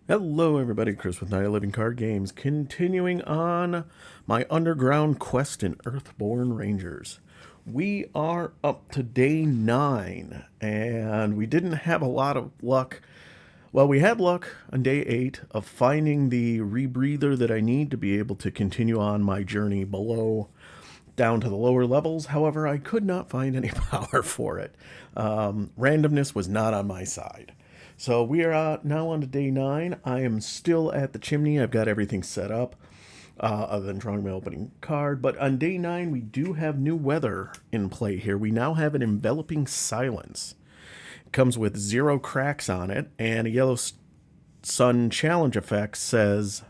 Hello everybody, Chris with Night of Living Card Games, continuing on my underground quest in Earthborne Rangers. We are up to day 9, and we didn't have a lot of luck. Well, we had luck on day 8 of finding the rebreather that I need to be able to continue on my journey below, down to the lower levels. However, I could not find any power for it. Randomness was not on my side. So we are now on to day 9. I am still at the chimney. I've got everything set up, other than drawing my opening card. But on day 9, we do have new weather in play here. We now have an enveloping silence. It comes with 0 cracks on it, and a yellow sun challenge effect says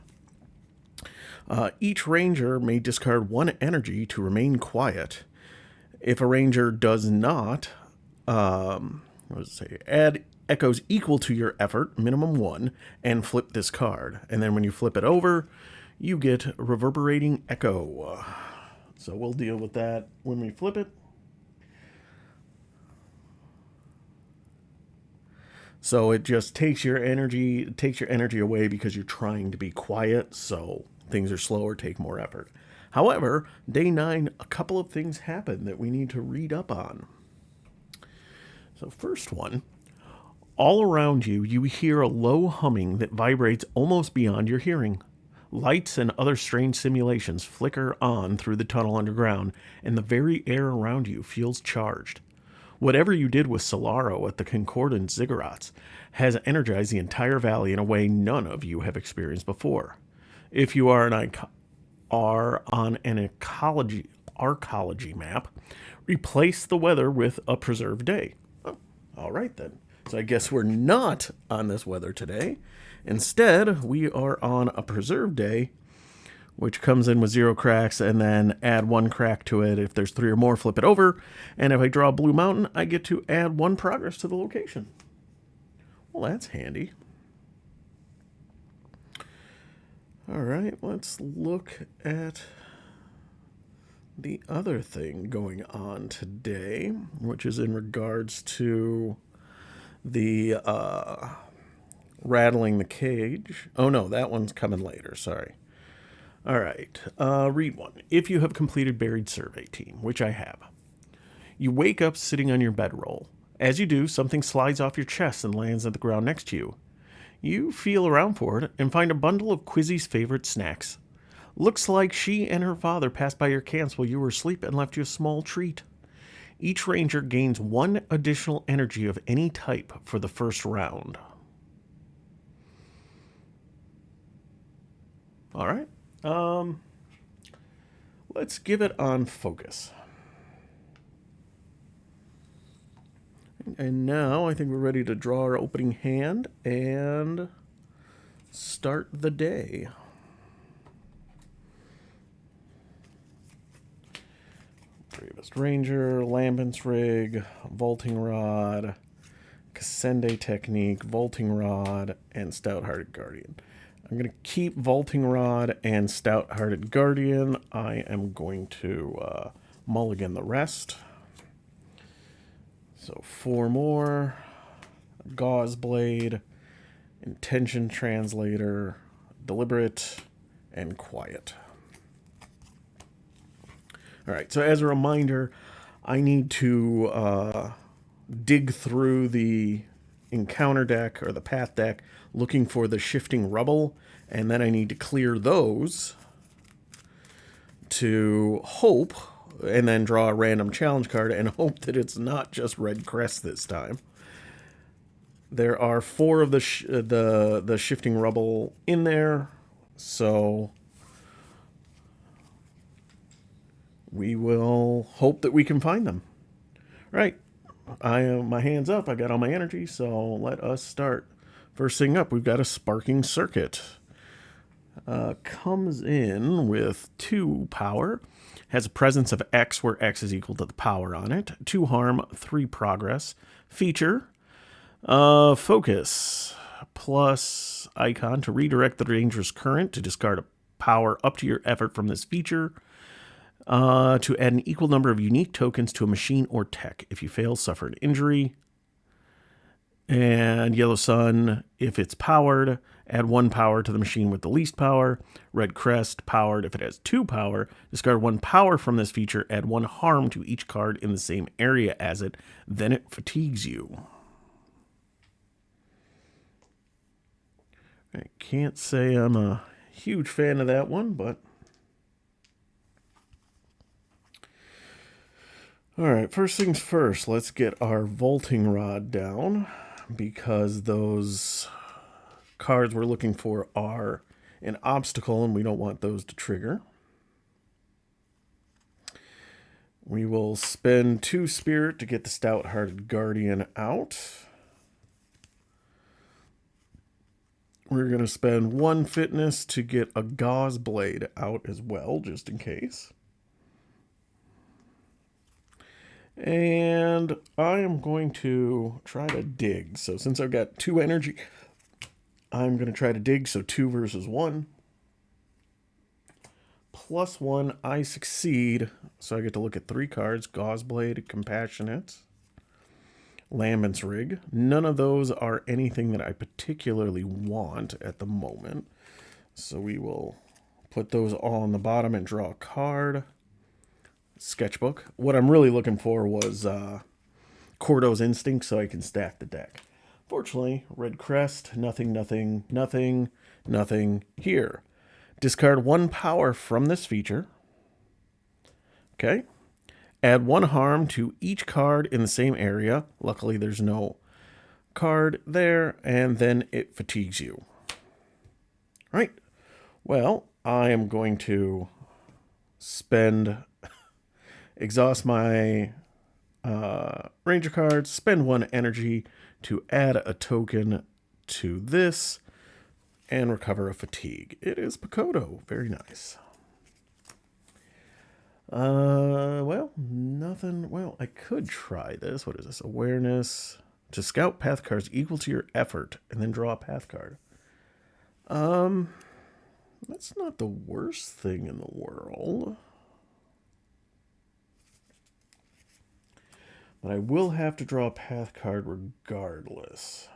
each ranger may discard 1 energy to remain quiet. If a ranger does not, what does it say? Add echoes equal to your effort, minimum 1, and flip this card. And then when you flip it over, you get reverberating echo. So we'll deal with that when we flip it. So it just takes your energy away because you're trying to be quiet, so things are slower, take more effort. However, day 9, a couple of things happen that we need to read up on. So first one, all around you, you hear a low humming that vibrates almost beyond your hearing. Lights and other strange simulations flicker on through the tunnel underground, and the very air around you feels charged. Whatever you did with Solaro at the Concordant Ziggurats has energized the entire valley in a way none of you have experienced before. If you are on an Arcology map, replace the weather with a preserved day. Oh, all right then. So I guess we're not on this weather today. Instead, we are on a preserved day, which comes in with 0 cracks, and then add 1 crack to it. If there's 3 or more, flip it over. And if I draw a blue mountain, I get to add 1 progress to the location. Well, that's handy. All right, let's look at the other thing going on today, which is in regards to the rattling the cage. Oh no, that one's coming later, sorry. All right, read 1. If you have completed Buried Survey Team, which I have, you wake up sitting on your bedroll. As you do, something slides off your chest and lands at the ground next to you. You feel around for it and find a bundle of Quizzy's favorite snacks. Looks like she and her father passed by your camps while you were asleep and left you a small treat. Each ranger gains 1 additional energy of any type for the first round. All right. Let's give it on focus. And now I think we're ready to draw our opening hand and start the day. Bravest Ranger, Lambent's Rig, Vaulting Rod, Cassende Technique, Vaulting Rod, and Stout-Hearted Guardian. I'm going to keep Vaulting Rod and Stout-Hearted Guardian. I am going to mulligan the rest. So 4 more. Gauze Blade, Intention Translator, Deliberate, and Quiet. All right, so as a reminder, I need to dig through the encounter deck or the path deck looking for the shifting rubble, and then I need to clear those to hope, and then draw a random challenge card and hope that it's not just Red Crest this time. There are 4 of the shifting rubble in there, so we will hope that we can find them. Right. My hand's up. I got all my energy, so let us start. First thing up, we've got a Sparking Circuit. Comes in with 2 power. Has a presence of X, where X is equal to the power on it. 2 harm, 3 progress. Feature. Focus. Plus icon to redirect the ranger's current to discard a power up to your effort from this feature. To add an equal number of unique tokens to a machine or tech. If you fail, suffer an injury. And Yellow Sun, if it's powered, add 1 power to the machine with the least power. Red Crest, powered. If it has 2 power, discard 1 power from this feature, add 1 harm to each card in the same area as it, then it fatigues you. I can't say I'm a huge fan of that one, but... Alright, first things first, let's get our Vaulting Rod down, because those cards we're looking for are an obstacle, and we don't want those to trigger. We will spend 2 Spirit to get the Stout-Hearted Guardian out. We're going to spend 1 Fitness to get a Gauze Blade out as well, just in case. And I am going to try to dig. So since I've got 2 energy, I'm going to try to dig. So 2 versus 1. +1, I succeed. So I get to look at 3 cards. Gauze Blade, Compassionate, Lambent's Rig. None of those are anything that I particularly want at the moment. So we will put those all on the bottom and draw a card. Sketchbook. What I'm really looking for was Cordo's Instinct so I can stack the deck. Fortunately, Red Crest, nothing, nothing, nothing, nothing here. Discard 1 power from this feature. Okay. Add 1 harm to each card in the same area. Luckily, there's no card there, and then it fatigues you. Right. Well, I am going to exhaust my Ranger cards, spend 1 energy to add a token to this, and recover a fatigue. It is Pakodo. Very nice. Well, nothing. Well, I could try this. What is this? Awareness. To scout path cards equal to your effort, and then draw a path card. That's not the worst thing in the world. But I will have to draw a path card regardless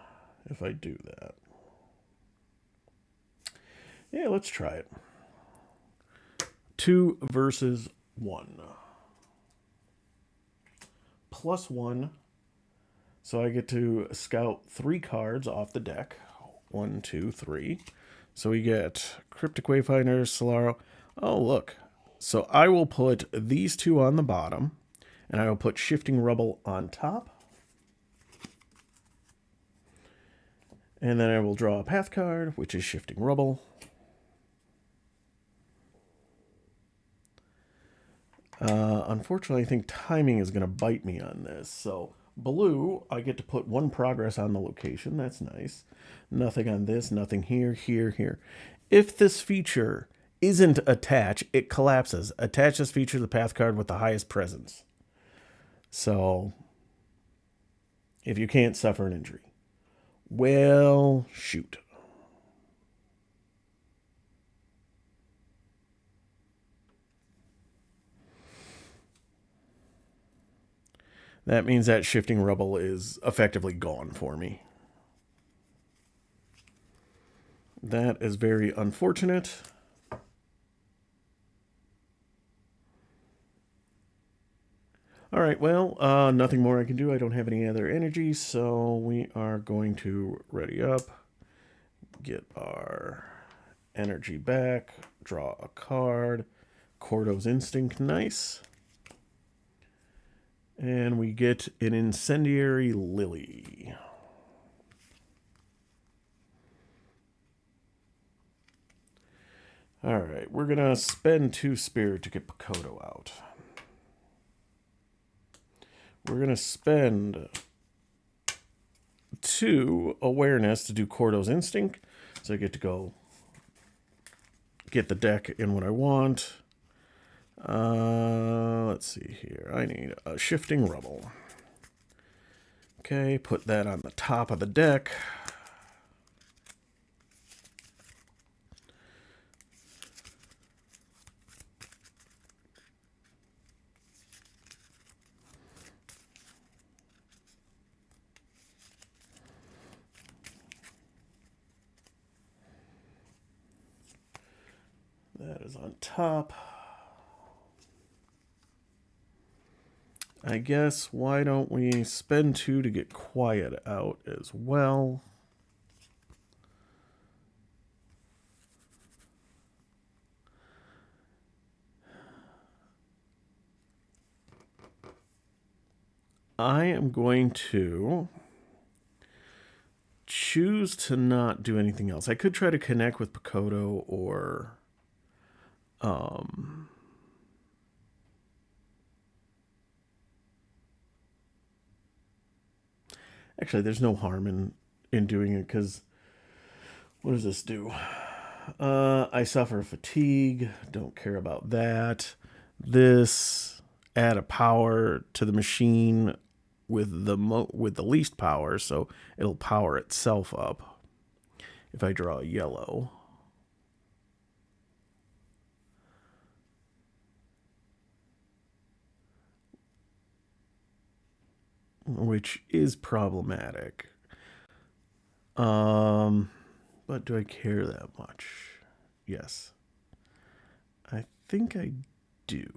if I do that. Yeah, let's try it. 2 versus 1. +1. So I get to scout 3 cards off the deck. 1, 2, 3. So we get Cryptic Wayfinder, Solaro. Oh, look. So I will put these 2 on the bottom, and I will put Shifting Rubble on top. And then I will draw a path card, which is Shifting Rubble. Unfortunately, I think timing is going to bite me on this. So blue, I get to put 1 progress on the location. That's nice. Nothing on this, nothing here, here, here. If this feature isn't attached, it collapses. Attach this feature to the path card with the highest presence. So if you can't suffer an injury. Well, shoot. That means that Shifting Rubble is effectively gone for me. That is very unfortunate. All right, well, nothing more I can do. I don't have any other energy, so we are going to ready up, get our energy back, draw a card, Cordo's Instinct, nice. And we get an Incendiary Lily. All right, we're going to spend 2 Spirit to get Pakodo out. We're going to spend 2 Awareness to do Cordo's Instinct. So I get to go get the deck in what I want. Let's see here. I need a Shifting Rubble. Okay, put that on the top of the deck. That is on top. I guess why don't we spend 2 to get quiet out as well? I am going to choose to not do anything else. I could try to connect with Pakoto or actually there's no harm in doing it because what does this do? I suffer fatigue, don't care about that. This add a power to the machine with the least power, so it'll power itself up. If I draw a yellow, which is problematic. But do I care that much? Yes. I think I do.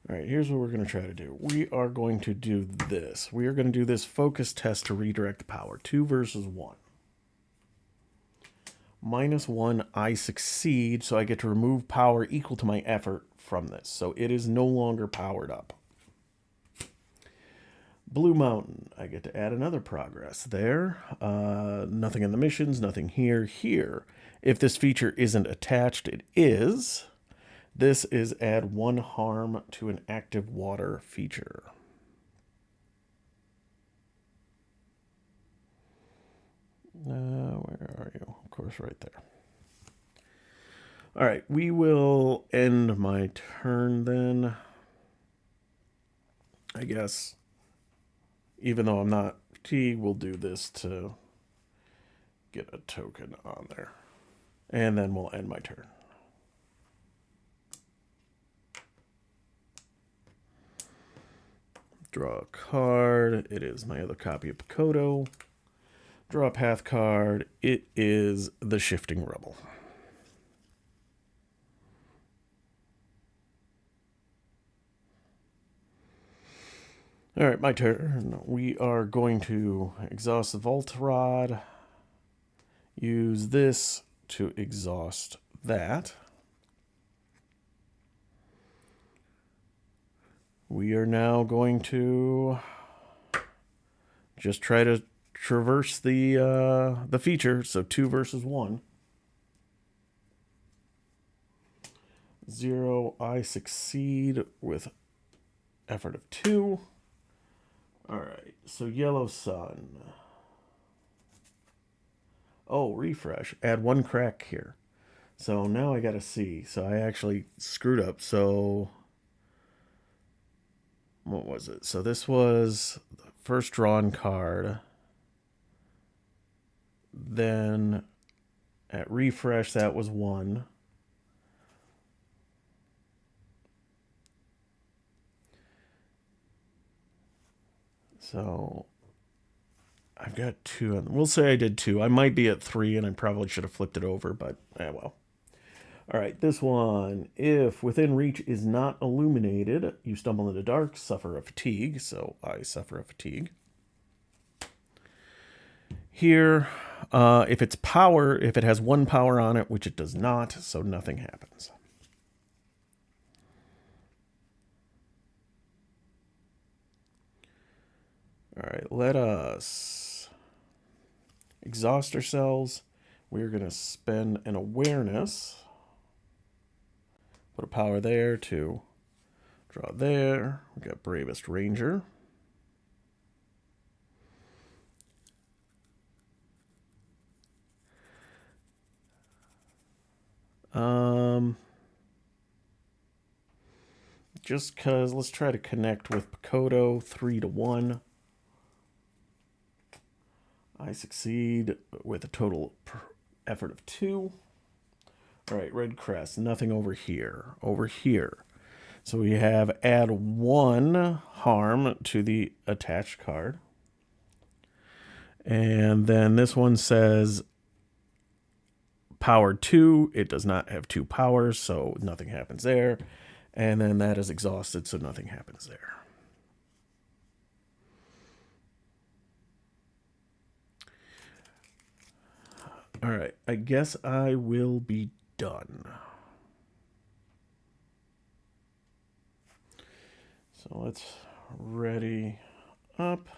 All right, here's what we're going to try to do. We are going to do this. We are going to do this focus test to redirect the power. 2 versus 1. -1, I succeed, so I get to remove power equal to my effort from this. So it is no longer powered up. Blue Mountain, I get to add another progress there. Nothing in the missions, nothing here. Here, if this feature isn't attached, it is. This is add 1 harm to an active water feature. Where are you? Of course, right there. All right, we will end my turn then. I guess, even though I'm not fatigued, we'll do this to get a token on there. And then we'll end my turn. Draw a card. It is my other copy of Pakoto. Draw a path card. It is the Shifting Rubble. All right, my turn. We are going to exhaust the Vault Rod. Use this to exhaust that. We are now going to just try to traverse the feature. So 2 versus 1. 0, I succeed with effort of 2. All right, so Yellow Sun. Oh, refresh. Add 1 crack here. So now I got to see. So I actually screwed up. So what was it? So this was the first drawn card. Then at refresh, that was 1. So I've got 2. We'll say I did 2. I might be at 3, and I probably should have flipped it over, but well. All right, this one. If within reach is not illuminated, you stumble in the dark, suffer a fatigue. So I suffer a fatigue. Here, if it's power, if it has 1 power on it, which it does not, so nothing happens. All right, let us exhaust ourselves. We're going to spend an awareness. Put a power there to draw there. We got Bravest Ranger. Just because, let's try to connect with Pakoto 3 to 1. I succeed with a total effort of 2. All right, red crest, nothing over here. Over here. So we have add 1 harm to the attached card. And then this one says power 2. It does not have 2 powers, so nothing happens there. And then that is exhausted, so nothing happens there. All right, I guess I will be done. So let's ready up.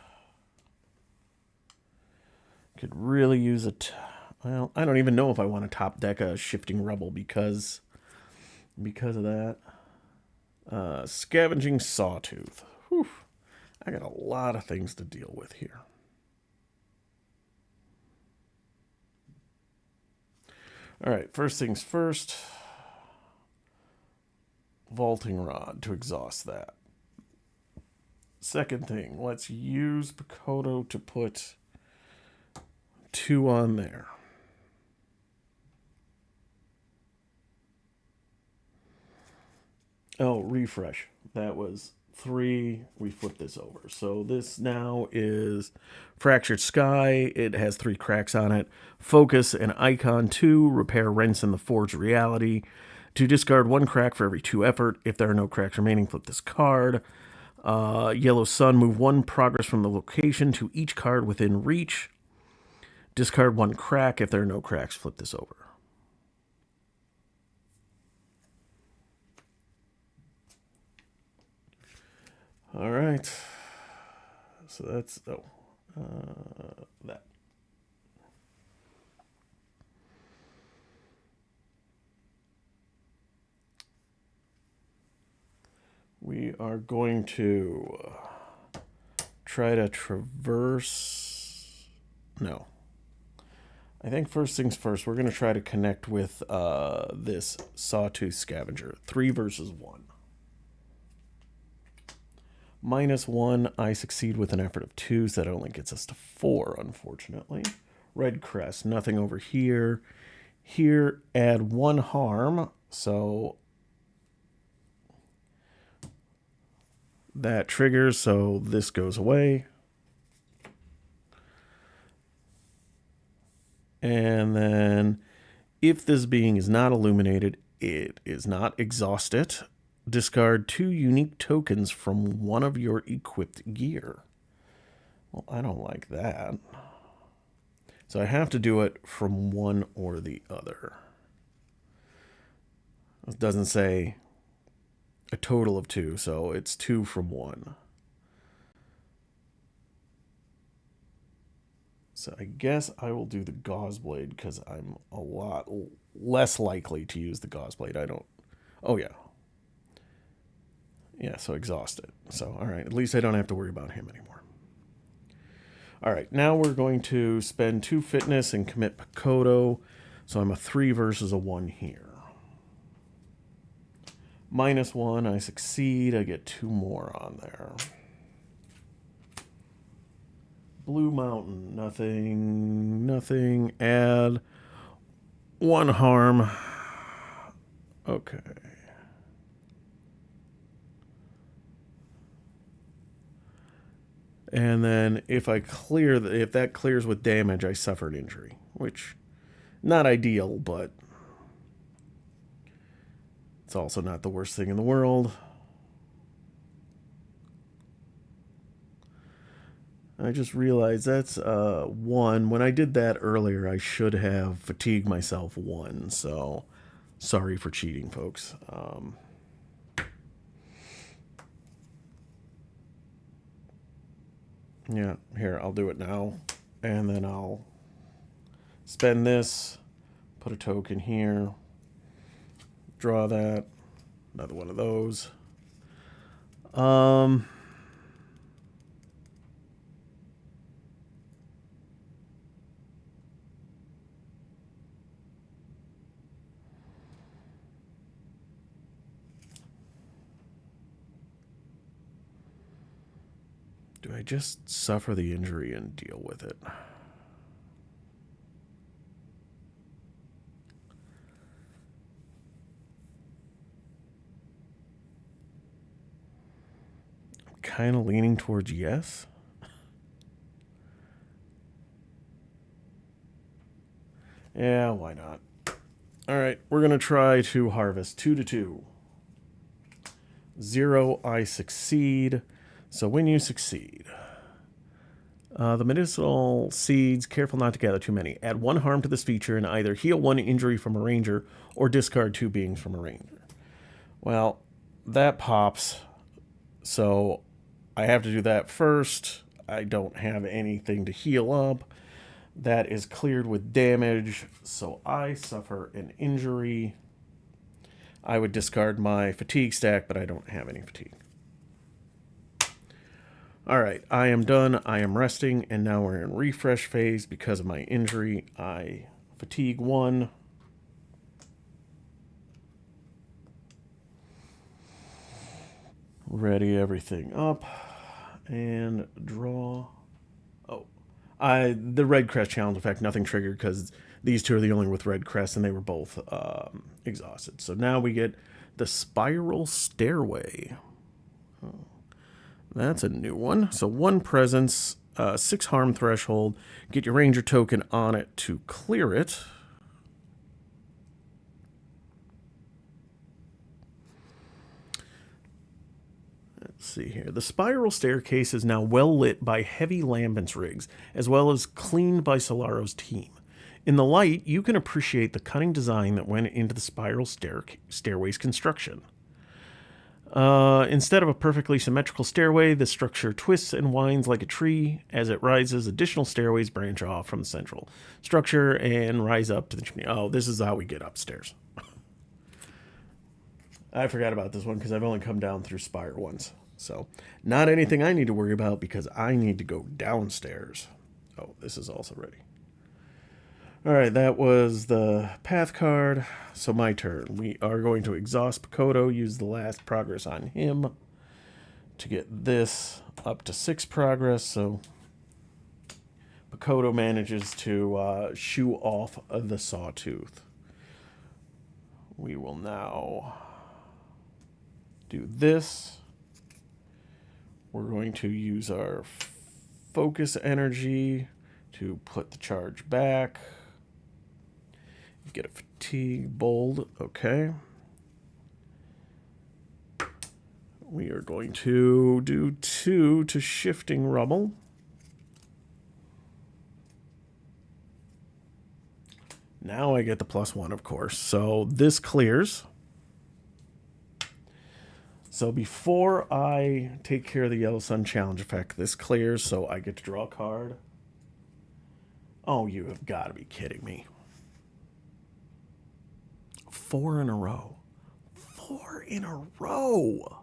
Could really use it. Well, I don't even know if I want to top deck a Shifting Rebel because of that. Scavenging Sawtooth. Whew. I got a lot of things to deal with here. All right, first things first. Vaulting Rod to exhaust that. Second thing, let's use Pakoto to put 2 on there. Oh, refresh. That was 3. We flipped this over. So this now is Fractured Sky. It has 3 cracks on it. Focus and Icon 2. Repair rents in the Forged Reality. To discard 1 crack for every 2 effort. If there are no cracks remaining, flip this card. Yellow Sun. Move 1 progress from the location to each card within reach. Discard 1 crack. If there are no cracks, flip this over. All right. So that's, that. We are going to try to traverse. No. I think first things first, we're going to try to connect with this Sawtooth Scavenger. 3 versus 1. -1, I succeed with an effort of 2, so that only gets us to 4, unfortunately. Red crest, nothing over here. Here, add 1 harm, so that triggers, so this goes away. And then, if this being is not illuminated, it is not exhausted. Discard 2 unique tokens from one of your equipped gear. Well, I don't like that. So I have to do it from one or the other. It doesn't say a total of 2, so it's 2 from 1. So I guess I will do the Gauze Blade because I'm a lot less likely to use the Gauze Blade. I don't... Oh, yeah. Yeah, so exhausted. So, all right, at least I don't have to worry about him anymore. All right, now we're going to spend 2 fitness and commit Pakoto. So I'm a 3 versus a 1 here. -1, I succeed. I get 2 more on there. Blue Mountain, nothing. Add 1 harm. Okay. And then if that clears with damage, I suffer an injury, which not ideal, but it's also not the worst thing in the world. I just realized that's 1. When I did that earlier, I should have fatigued myself 1. So sorry for cheating, folks. Yeah, here, I'll do it now. And then I'll spend this, put a token here, draw that, another one of those. Do I just suffer the injury and deal with it? kind of leaning towards yes. Yeah, why not? All right, we're going to try to harvest 2 to 2. 0, I succeed. So when you succeed, the medicinal seeds, careful not to gather too many. Add 1 harm to this feature and either heal 1 injury from a ranger or discard 2 beings from a ranger. Well, that pops. So I have to do that first. I don't have anything to heal up. That is cleared with damage, so I suffer an injury. I would discard my fatigue stack, but I don't have any fatigue. All right, I am done. I am resting, and now we're in refresh phase because of my injury. I fatigue 1. Ready everything up and draw. The red crest challenge effect, nothing triggered because these 2 are the only with red crest, and they were both exhausted. So now we get the spiral stairway. Oh, that's a new one. So 1 presence, 6 harm threshold. Get your ranger token on it to clear it. Let's see here. The spiral staircase is now well lit by heavy lambence rigs, as well as cleaned by Solaro's team. In the light, you can appreciate the cunning design that went into the spiral stairway's construction. Instead of a perfectly symmetrical stairway, the structure twists and winds like a tree. As it rises, additional stairways branch off from the central structure and rise up to the chimney. Oh, this is how we get upstairs. I forgot about this one because I've only come down through Spire once. So, not anything I need to worry about because I need to go downstairs. Oh, this is also ready. All right, that was the path card. So my turn. We are going to exhaust Pakoto, use the last progress on him to get this up to 6 progress. So Pakoto manages to shoo off of the sawtooth. We will now do this. We're going to use our focus energy to put the charge back. Get a fatigue bold. Okay. We are going to do 2 to shifting rubble. Now I get the +1, of course. So this clears. So before I take care of the Yellow Sun challenge effect, this clears, so I get to draw a card. Oh, you have got to be kidding me. 4 in a row. 4 in a row.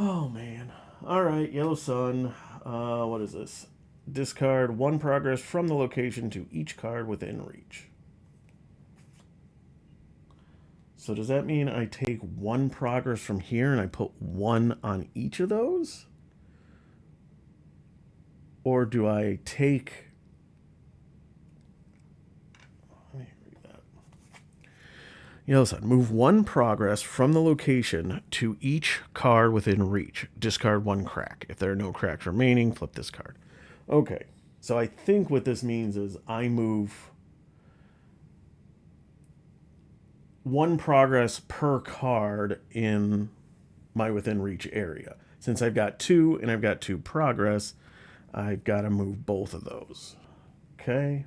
Oh, man. All right, Yellow Sun. What is this? Discard 1 progress from the location to each card within reach. So does that mean I take 1 progress from here and I put 1 on each of those? Or do I take... Let me read that. Yellow Sun. Move 1 progress from the location to each card within reach. Discard 1 crack. If there are no cracks remaining, flip this card. Okay. So I think what this means is I move 1 progress per card in my within reach area. Since I've got 2 and I've got 2 progress, I've got to move both of those. Okay.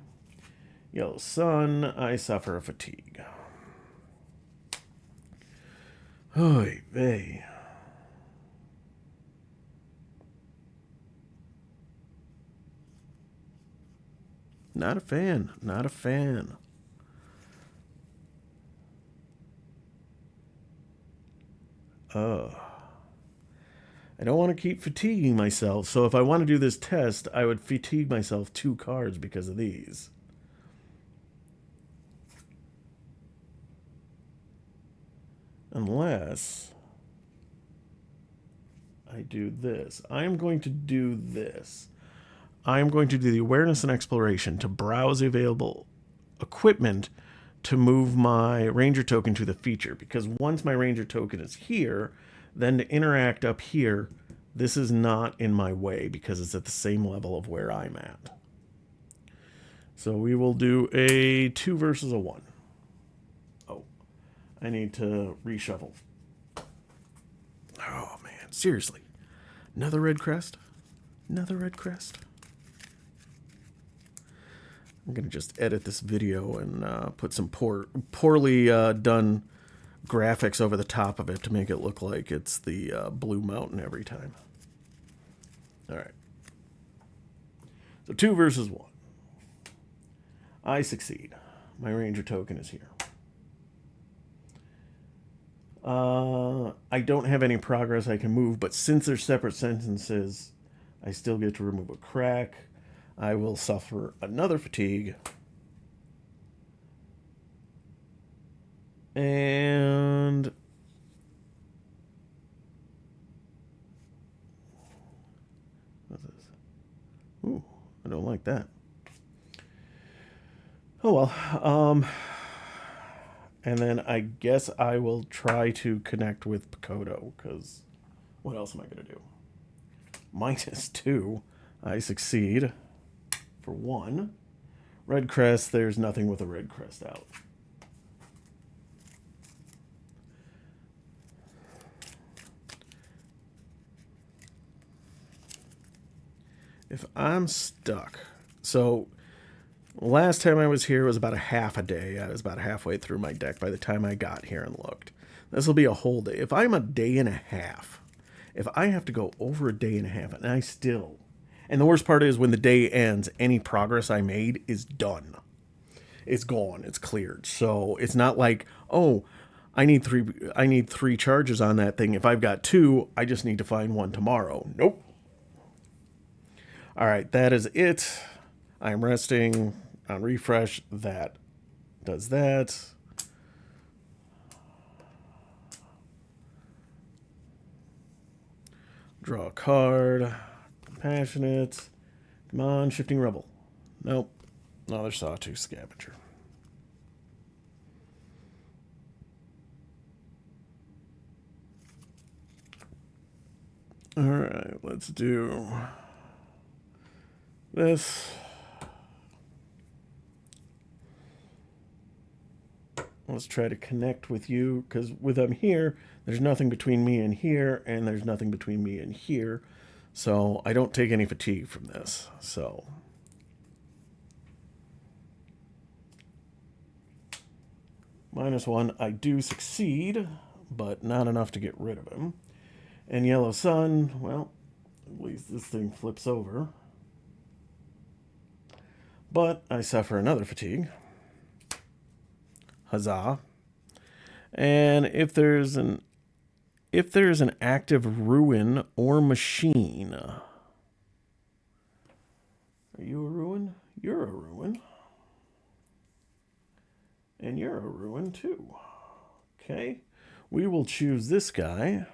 Yellow Sun, I suffer a fatigue. Oy vey. Not a fan. Not a fan. I don't want to keep fatiguing myself, so if I want to do this test, I would fatigue myself 2 cards because of these. Unless I do this. I am going to do this. I am going to do the awareness and exploration to browse available equipment to move my ranger token to the feature, because once my ranger token is here, Then to interact up here, this is not in my way because it's at the same level of where I'm at. So we will do a 2 versus a 1. Oh, I need to reshuffle. Oh, man. Seriously. Another red crest? Another red crest? I'm going to just edit this video and put some poorly done graphics over the top of it to make it look like it's the Blue Mountain every time. All right. So 2 versus 1. I succeed. My ranger token is here. I don't have any progress I can move, but since they're separate sentences, I still get to remove a crack. I will suffer another fatigue. And what's this? Ooh, I don't like that. Oh well. And then I guess I will try to connect with Picoto, because what else am I going to do? -2. I succeed for 1. Red crest, there's nothing with a red crest out. If I'm stuck, so last time I was here was about a half a day. I was about halfway through my deck by the time I got here and looked. This will be a whole day. If I'm a day and a half, if I have to go over a day and a half, and I still... And the worst part is when the day ends, any progress I made is done. It's gone. It's cleared. So it's not like, oh, I need three charges on that thing. If I've got 2, I just need to find 1 tomorrow. Nope. All right, that is it. I'm resting on refresh. That does that. Draw a card. Compassionate. Come on, Shifting Rebel. Nope. Another Sawtooth Scavenger. All right, let's do this. Let's try to connect with you, because with them here, there's nothing between me and here, and there's nothing between me and here. So I don't take any fatigue from this. So -1, I do succeed, but not enough to get rid of him. And Yellow Sun, well, at least this thing flips over. But I suffer another fatigue. Huzzah. And if there's an active ruin or machine. Are you a ruin? You're a ruin. And you're a ruin too. Okay. We will choose this guy.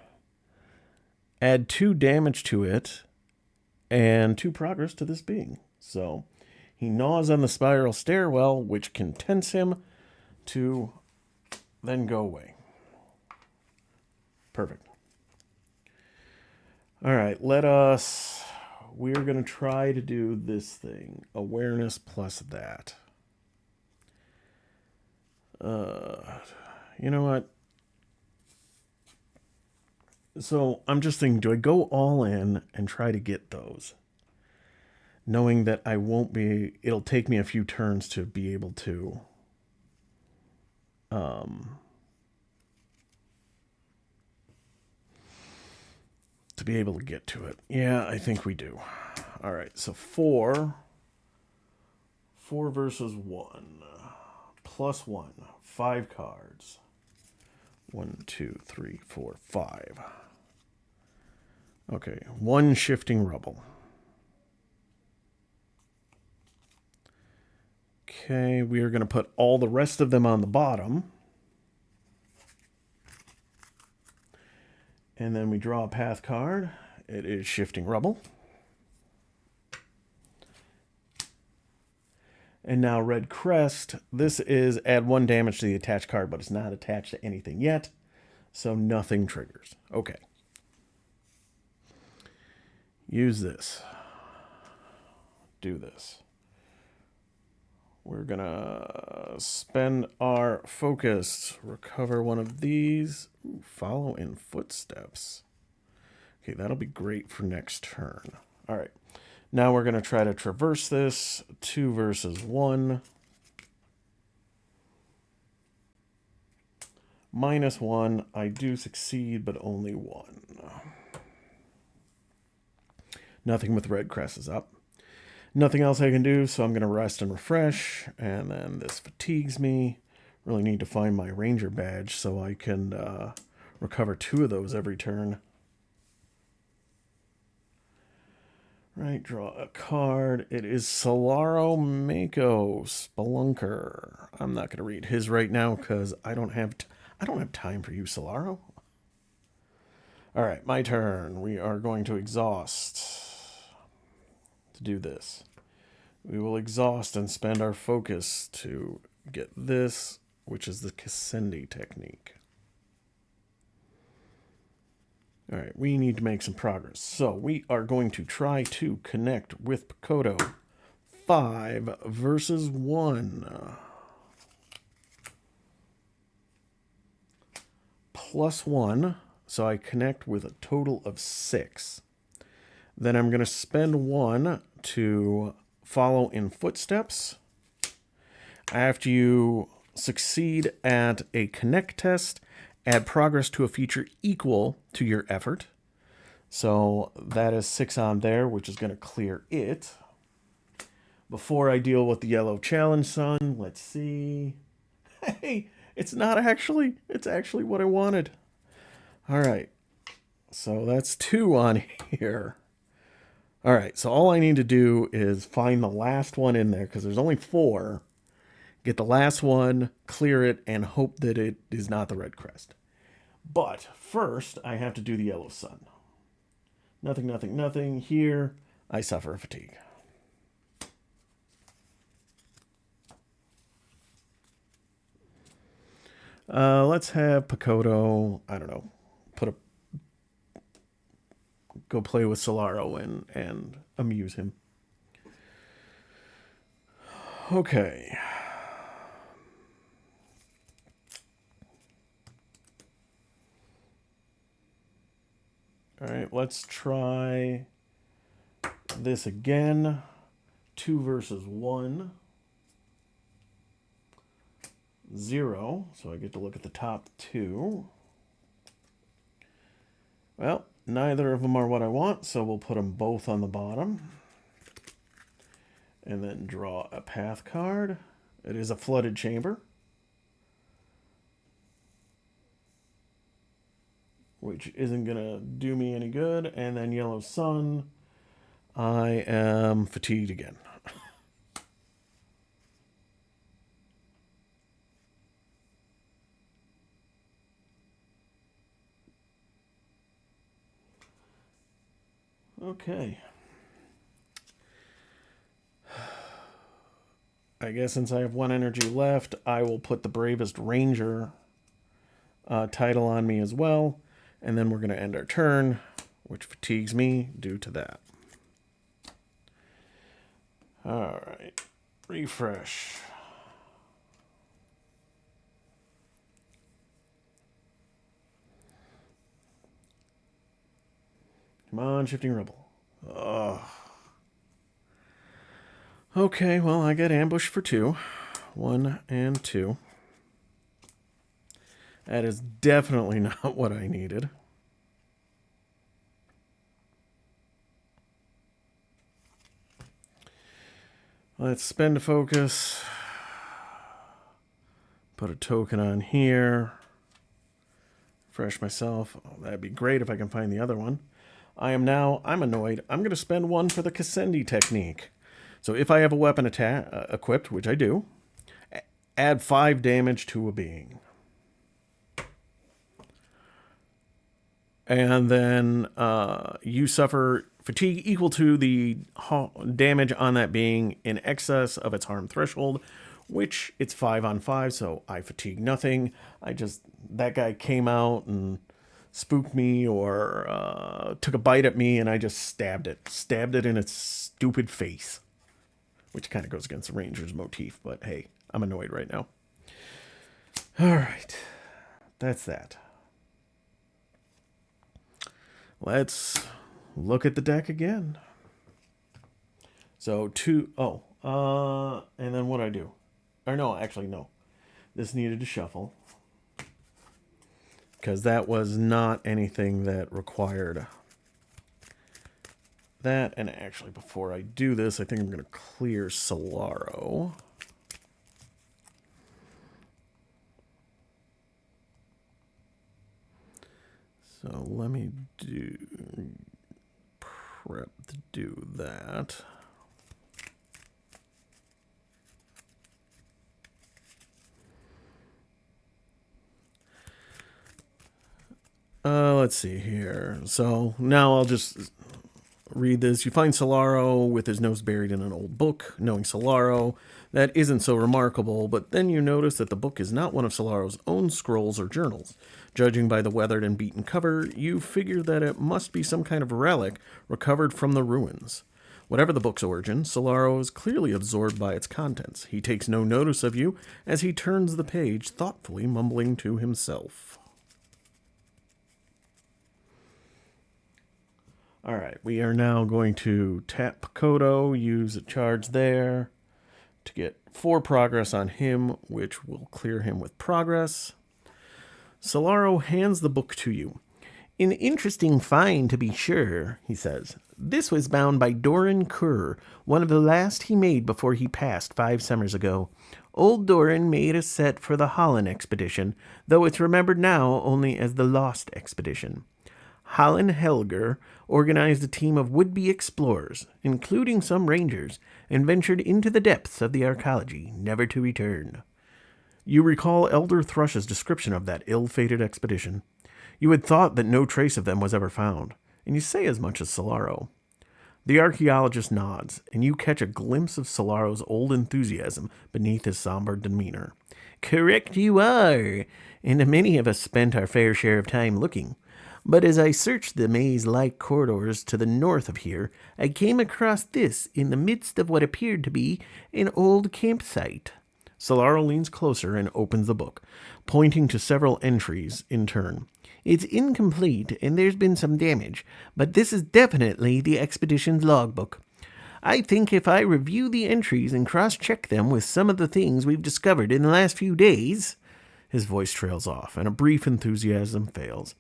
Add 2 damage to it. And 2 progress to this being. So he gnaws on the spiral stairwell, which can tense him to then go away. Perfect. All right, we're going to try to do this thing. Awareness plus that. You know what? So I'm just thinking, do I go all in and try to get those? Knowing that I won't be, it'll take me a few turns to be able to get to it. Yeah, I think we do. All right, so 4 versus 1, +1, 5 cards. 1, 2, 3, 4, 5. Okay, 1 Shifting Rebel. Okay, we are going to put all the rest of them on the bottom. And then we draw a path card. It is Shifting Rebel. And now Red Crest. This is add 1 damage to the attached card, but it's not attached to anything yet. So nothing triggers. Okay. use this. Do this. We're going to spend our focus. Recover one of these. Ooh, follow in footsteps. Okay, that'll be great for next turn. All right. Now we're going to try to traverse this. 2 versus 1. -1. I do succeed, but only 1. Nothing with red cresses up. Nothing else I can do, so I'm going to rest and refresh. And then this fatigues me. Really need to find my ranger badge so I can recover 2 of those every turn. Right, draw a card. It is Solaro Mako, Spelunker. I'm not going to read his right now because I don't have time for you, Solaro. All right, my turn. We are going to exhaust to do this. We will exhaust and spend our focus to get this, which is the Kassendi technique. All right, we need to make some progress. So we are going to try to connect with Pakoto. 5 versus 1. +1, so I connect with a total of 6. Then I'm going to spend 1 to follow in footsteps. After you succeed at a connect test, add progress to a feature equal to your effort. So that is 6 on there, which is going to clear it. Before I deal with the yellow challenge sun, let's see. Hey, it's actually what I wanted. All right. So that's 2 on here. All right, so all I need to do is find the last one in there because there's only 4. Get the last one, clear it, and hope that it is not the red crest. But first, I have to do the yellow sun. Nothing, nothing, nothing. Here, I suffer fatigue. Let's have Pakoto, I don't know, go play with Solaro and amuse him. Okay. All right, let's try this again. 2 versus 1. 0, so I get to look at the top 2. Well, neither of them are what I want, so we'll put them both on the bottom. And then draw a path card. It is a flooded chamber, which isn't going to do me any good. And then yellow sun. I am fatigued again. Okay. I guess since I have 1 energy left, I will put the Bravest Ranger title on me as well. And then we're going to end our turn, which fatigues me due to that. All right. Refresh. Come on, Shifting Rebel. Ugh. Okay, well, I get ambushed for 2. 1 and 2. That is definitely not what I needed. Let's spend a focus. Put a token on here. Refresh myself. Oh, that'd be great if I can find the other one. I'm annoyed. I'm going to spend 1 for the Kassendi technique. So if I have a weapon equipped, which I do, add 5 damage to a being. And then you suffer fatigue equal to the damage on that being in excess of its harm threshold, which it's 5 on 5, so I fatigue nothing. That guy came out and spooked me or took a bite at me, and I just stabbed it in its stupid face, which kind of goes against the Ranger's motif. But hey, I'm annoyed right now. All right, that's that. Let's look at the deck again. So and then what I do? Or no, actually no. This needed to shuffle. Because that was not anything that required that. And actually, before I do this, I think I'm going to clear Solaro. So let me prep to do that. Let's see here. So now I'll just read this. You find Solaro with his nose buried in an old book. Knowing Solaro, that isn't so remarkable, but then you notice that the book is not one of Solaro's own scrolls or journals. Judging by the weathered and beaten cover, you figure that it must be some kind of relic recovered from the ruins. Whatever the book's origin, Solaro is clearly absorbed by its contents. He takes no notice of you as he turns the page, thoughtfully mumbling to himself. All right, we are now going to tap Kodo, use a charge there to get 4 progress on him, which will clear him with progress. Solaro hands the book to you. An interesting find, to be sure, he says. This was bound by Doran Kerr, one of the last he made before he passed 5 summers ago. Old Doran made a set for the Holland expedition, though it's remembered now only as the Lost expedition. Holland Helger organized a team of would-be explorers, including some rangers, and ventured into the depths of the Arcology, never to return. You recall Elder Thrush's description of that ill-fated expedition. You had thought that no trace of them was ever found, and you say as much as Solaro. The archaeologist nods, and you catch a glimpse of Solaro's old enthusiasm beneath his somber demeanor. Correct you are, and many of us spent our fair share of time looking. But as I searched the maze-like corridors to the north of here, I came across this in the midst of what appeared to be an old campsite. Solaro leans closer and opens the book, pointing to several entries in turn. It's incomplete, and there's been some damage, but this is definitely the expedition's logbook. I think if I review the entries and cross-check them with some of the things we've discovered in the last few days... His voice trails off, and a brief enthusiasm fails.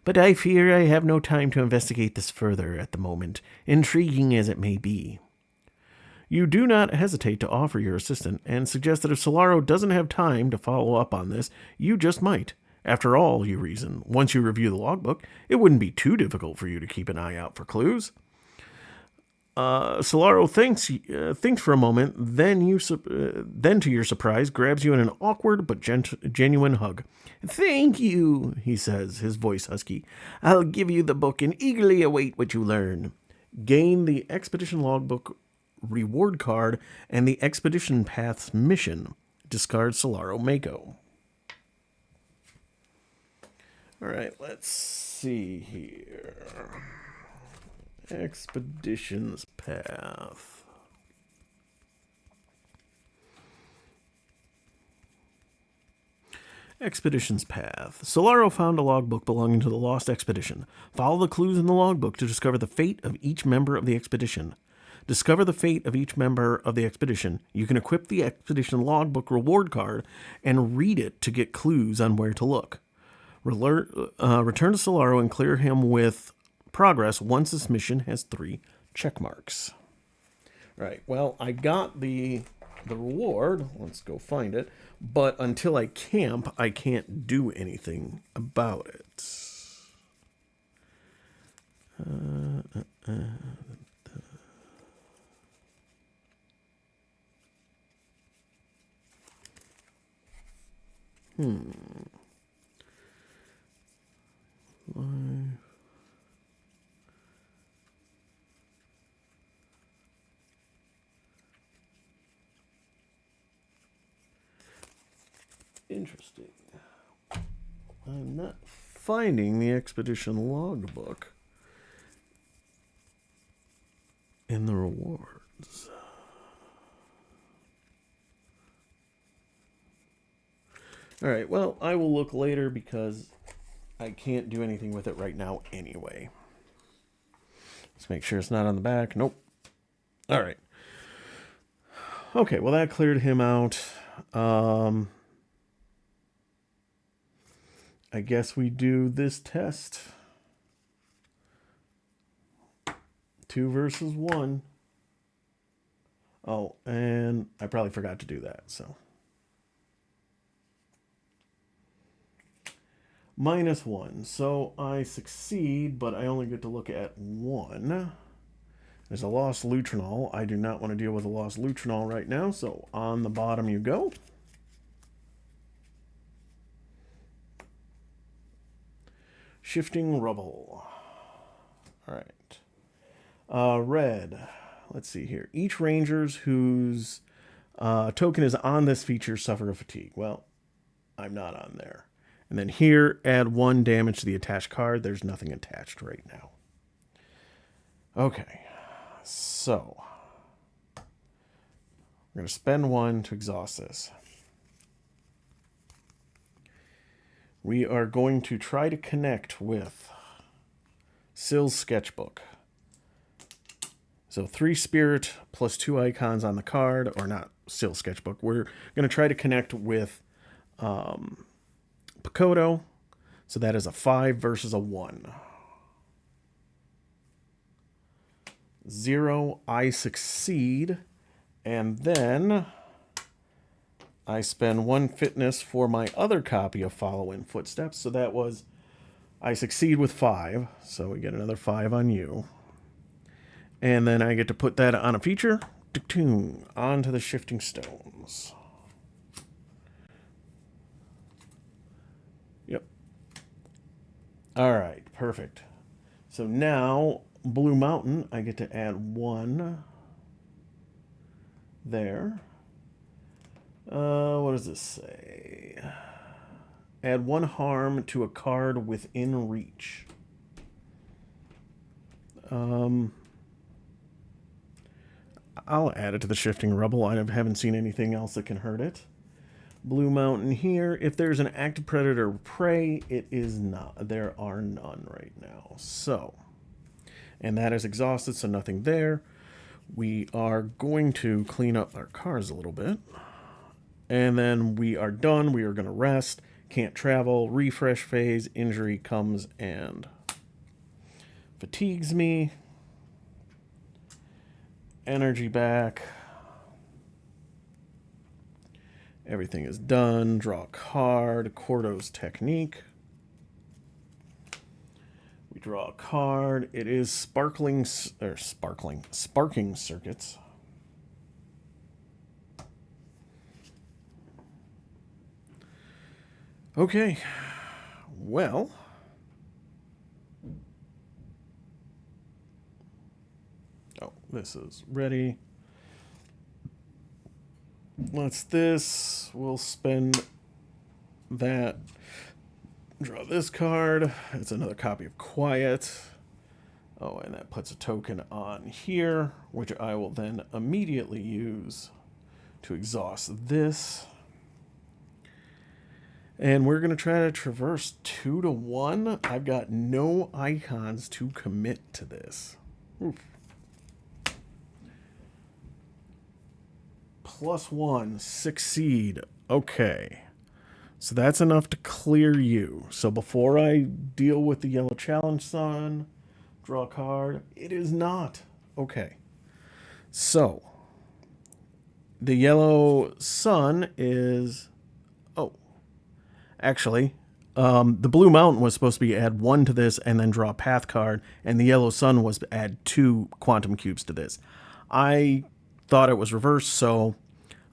But I fear I have no time to investigate this further at the moment, intriguing as it may be. You do not hesitate to offer your assistance, and suggest that if Solaro doesn't have time to follow up on this, you just might. After all, you reason, once you review the logbook, it wouldn't be too difficult for you to keep an eye out for clues. Solaro thinks for a moment, then to your surprise, grabs you in an awkward but genuine hug. Thank you, he says, his voice husky. I'll give you the book and eagerly await what you learn. Gain the Expedition Logbook reward card and the Expedition Path's mission. Discard Solaro Mako. All right, let's see here. Expedition's Path. Expedition's Path. Solaro found a logbook belonging to the Lost Expedition. Follow the clues in the logbook to discover the fate of each member of the expedition. Discover the fate of each member of the expedition. You can equip the Expedition Logbook reward card and read it to get clues on where to look. Return to Solaro and clear him with progress once this mission has 3 check marks. Right, well, I got the reward. Let's go find it. But until I camp, I can't do anything about it. Interesting. I'm not finding the expedition logbook in the rewards. Alright, well, I will look later because I can't do anything with it right now anyway. Let's make sure it's not on the back. Nope. Alright. Okay, well that cleared him out. I guess we do this test. 2 versus 1. Oh, and I probably forgot to do that, so. -1. So I succeed, but I only get to look at 1. There's a lost Lutrinol. I do not want to deal with a lost Lutrinol right now, so on the bottom you go. Shifting Rubble. All right. Red. Let's see here. Each Rangers whose token is on this feature suffer a fatigue. Well, I'm not on there. And then here, add 1 damage to the attached card. There's nothing attached right now. Okay. So, we're going to spend 1 to exhaust this. We are going to try to connect with Sill's sketchbook. So 3 spirit plus 2 icons on the card, or not Sill's sketchbook. We're going to try to connect with Pakoto. So that is a 5 versus a 1. 0, I succeed. And then I spend 1 fitness for my other copy of Follow in Footsteps. So that was, I succeed with 5. So we get another 5 on you. And then I get to put that on a feature. Onto the Shifting Stones. Yep. All right, perfect. So now, Blue Mountain, I get to add 1 there. What does this say? Add 1 harm to a card within reach. I'll add it to the Shifting Rubble. I haven't seen anything else that can hurt it. Blue Mountain here. If there's an active predator or prey, it is not. There are none right now. So, and that is exhausted, so nothing there. We are going to clean up our cards a little bit. And then we are done. We are going to rest. Can't travel. Refresh phase. Injury comes and fatigues me. Energy back. Everything is done. Draw a card. Cordo's Technique. We draw a card. It is Sparking Circuits. Okay. Well. Oh, this is ready. What's this? We'll spend that. Draw this card. It's another copy of Quiet. Oh, and that puts a token on here, which I will then immediately use to exhaust this. And we're going to try to traverse 2 to 1. I've got no icons to commit to this. Oof. +1, succeed. Okay. So that's enough to clear you. So before I deal with the Yellow Challenge Sun, draw a card. It is not. Okay. So the Yellow Sun is... Oh. Actually, the Blue Mountain was supposed to be add 1 to this and then draw a path card, and the Yellow Sun was to add 2 quantum cubes to this. I thought it was reversed, so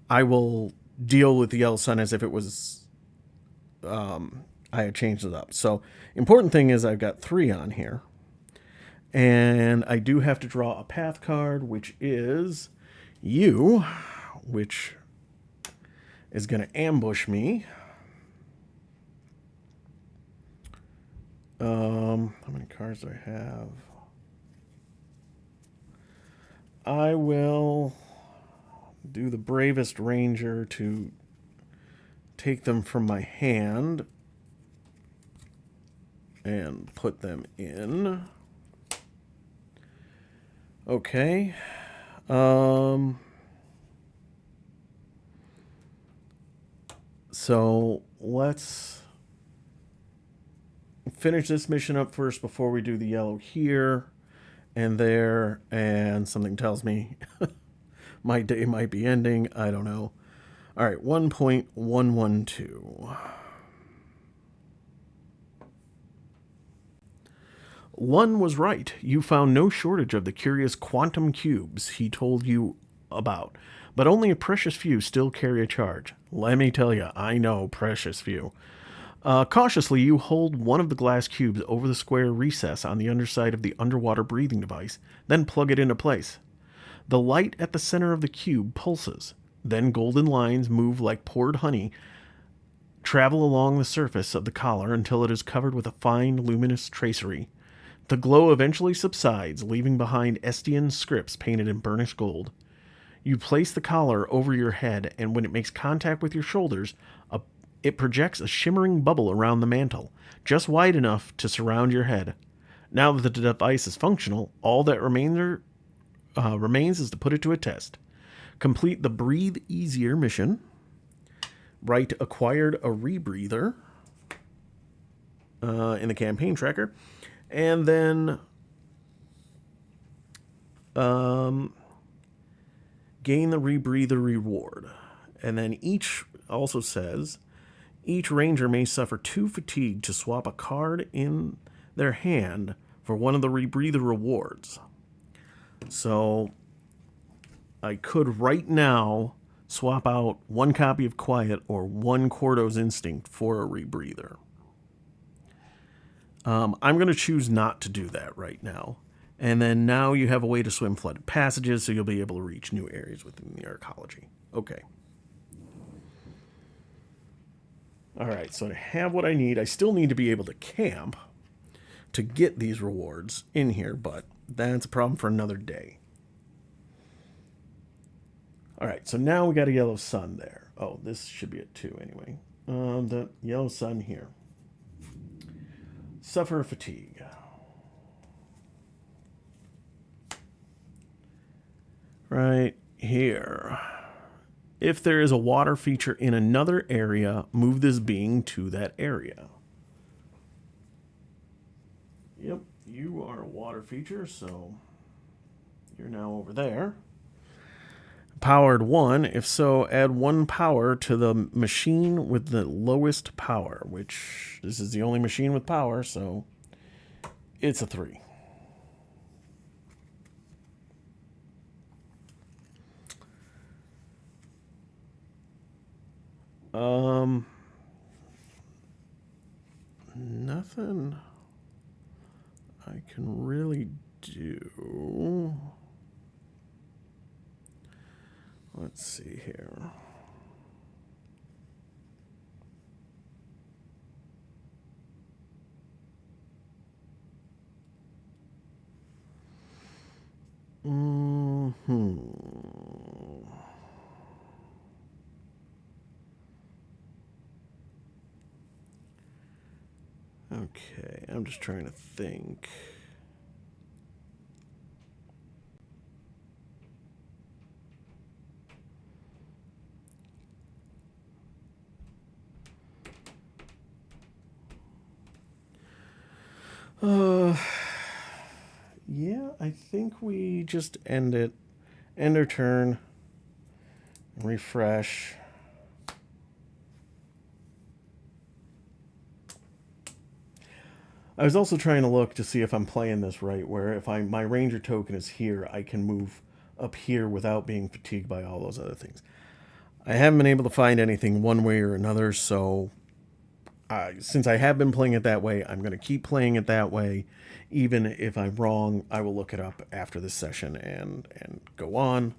I will deal with the Yellow Sun as if it was... I had changed it up. So, important thing is I've got 3 on here. And I do have to draw a path card, which is you, which is going to ambush me. How many cards do I have? I will do the Bravest Ranger to take them from my hand and put them in. Okay. So let's finish this mission up first before we do the yellow here and there, and something tells me my day might be ending. I don't know. All right, 1.112. Lun was right. You found no shortage of the curious quantum cubes he told you about, but only a precious few still carry a charge. Let me tell you, I know precious few. Cautiously, you hold one of the glass cubes over the square recess on the underside of the underwater breathing device, then plug it into place. The light at the center of the cube pulses. Then golden lines move like poured honey, travel along the surface of the collar until it is covered with a fine, luminous tracery. The glow eventually subsides, leaving behind Estian scripts painted in burnished gold. You place the collar over your head, and when it makes contact with your shoulders, it projects a shimmering bubble around the mantle, just wide enough to surround your head. Now that the device is functional, all that remains is to put it to a test. Complete the Breathe Easier mission. Write acquired a rebreather in the campaign tracker. And then gain the rebreather reward. And then each also says, each ranger may suffer 2 fatigue to swap a card in their hand for one of the rebreather rewards. So I could right now swap out 1 copy of Quiet or 1 Cordo's Instinct for a rebreather. I'm going to choose not to do that right now. And then now you have a way to swim flooded passages, so you'll be able to reach new areas within the Arcology. Okay. All right, so to have what I need, I still need to be able to camp to get these rewards in here, but that's a problem for another day. All right, so now we got a yellow sun there. Oh, this should be at 2 anyway. The yellow sun here. Suffer fatigue. Right here. If there is a water feature in another area, move this being to that area. Yep, you are a water feature, so you're now over there. Powered 1. If so, add 1 power to the machine with the lowest power, which this is the only machine with power, so it's a 3. Nothing I can really do. Let's see here. Okay, I'm just trying to think. Yeah, I think we just end it. End our turn. Refresh. I was also trying to look to see if I'm playing this right, where if my ranger token is here, I can move up here without being fatigued by all those other things. I haven't been able to find anything one way or another, so since I have been playing it that way, I'm going to keep playing it that way. Even if I'm wrong, I will look it up after this session and go on.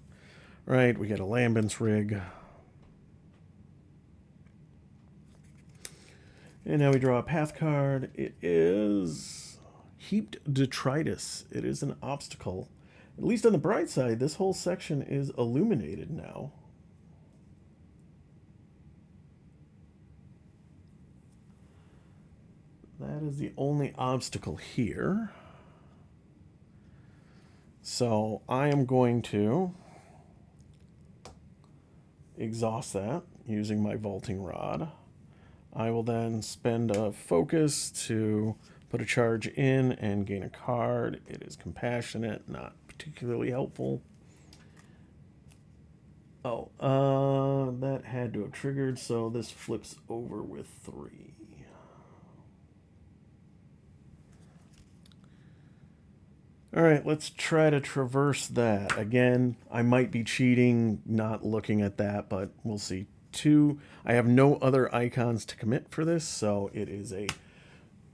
Right, we get a Lambent's rig. And now we draw a path card. It is heaped detritus. It is an obstacle. At least on the bright side, this whole section is illuminated now. That is the only obstacle here. So I am going to exhaust that using my vaulting rod. I will then spend a focus to put a charge in and gain a card. It is compassionate, not particularly helpful. Oh, that had to have triggered, so this flips over with 3. All right, let's try to traverse that. Again, I might be cheating, not looking at that, but we'll see. 2. I have no other icons to commit for this, so it is a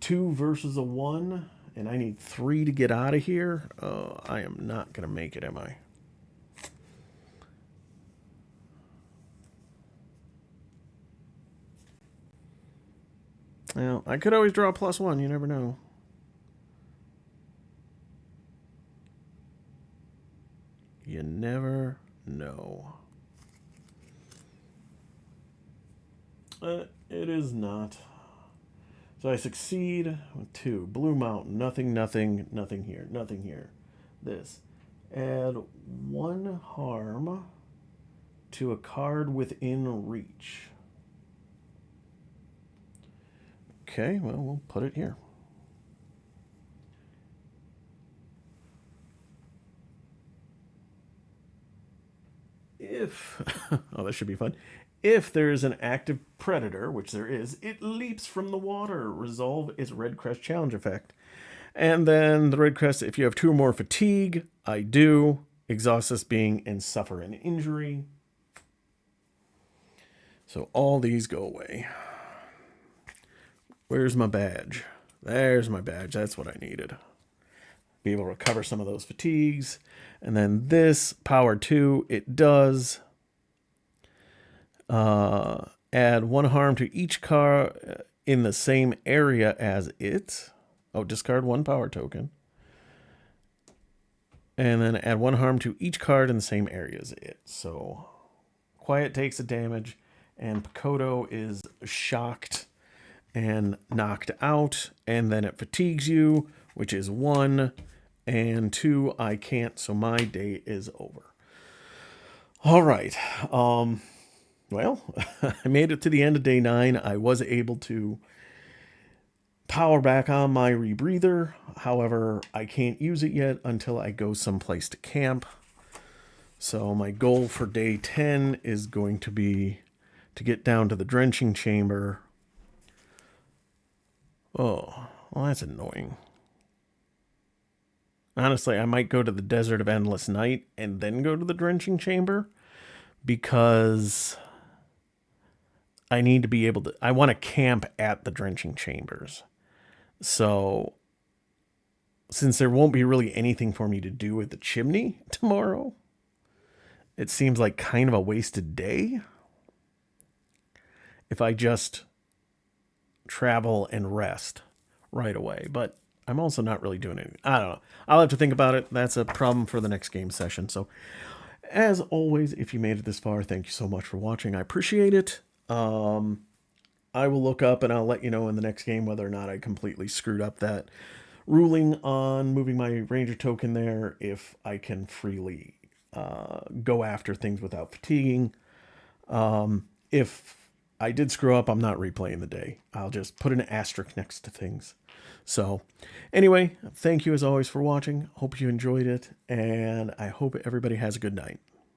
2 versus a 1, and I need 3 to get out of here. I am not going to make it, am I? Well, I could always draw a +1. You never know. You never know. It is not. So I succeed with 2. Blue Mountain. Nothing, nothing, nothing here. Nothing here. This. Add 1 harm to a card within reach. Okay, well, we'll put it here. If, oh, that should be fun. If there is an active predator, which there is, it leaps from the water. Resolve its Red Crest challenge effect. And then the Red Crest, if you have 2 or more fatigue, I do. Exhaust this being and suffer an injury. So all these go away. Where's my badge? There's my badge. That's what I needed. Be able to recover some of those fatigues. And then this, power 2, it does add 1 harm to each card in the same area as it. Oh, discard 1 power token. And then add 1 harm to each card in the same area as it. So Quiet takes a damage, and Pakoto is shocked and knocked out, and then it fatigues you, which is 1, and 2, I can't, so my day is over. All right. Well, I made it to the end of day 9. I was able to power back on my rebreather. However, I can't use it yet until I go someplace to camp. So my goal for day 10 is going to be to get down to the drenching chamber. Oh, well, that's annoying. Honestly, I might go to the Desert of Endless Night and then go to the drenching chamber, because I need to be able to, I want to camp at the drenching chambers. So since there won't be really anything for me to do at the chimney tomorrow, it seems like kind of a wasted day if I just travel and rest right away. But I'm also not really doing anything. I don't know. I'll have to think about it. That's a problem for the next game session. So as always, if you made it this far, thank you so much for watching. I appreciate it. I will look up and I'll let you know in the next game whether or not I completely screwed up that ruling on moving my ranger token there, if I can freely go after things without fatiguing. If I did screw up, I'm not replaying the day. I'll just put an asterisk next to things. So anyway, thank you as always for watching. Hope you enjoyed it, and I hope everybody has a good night.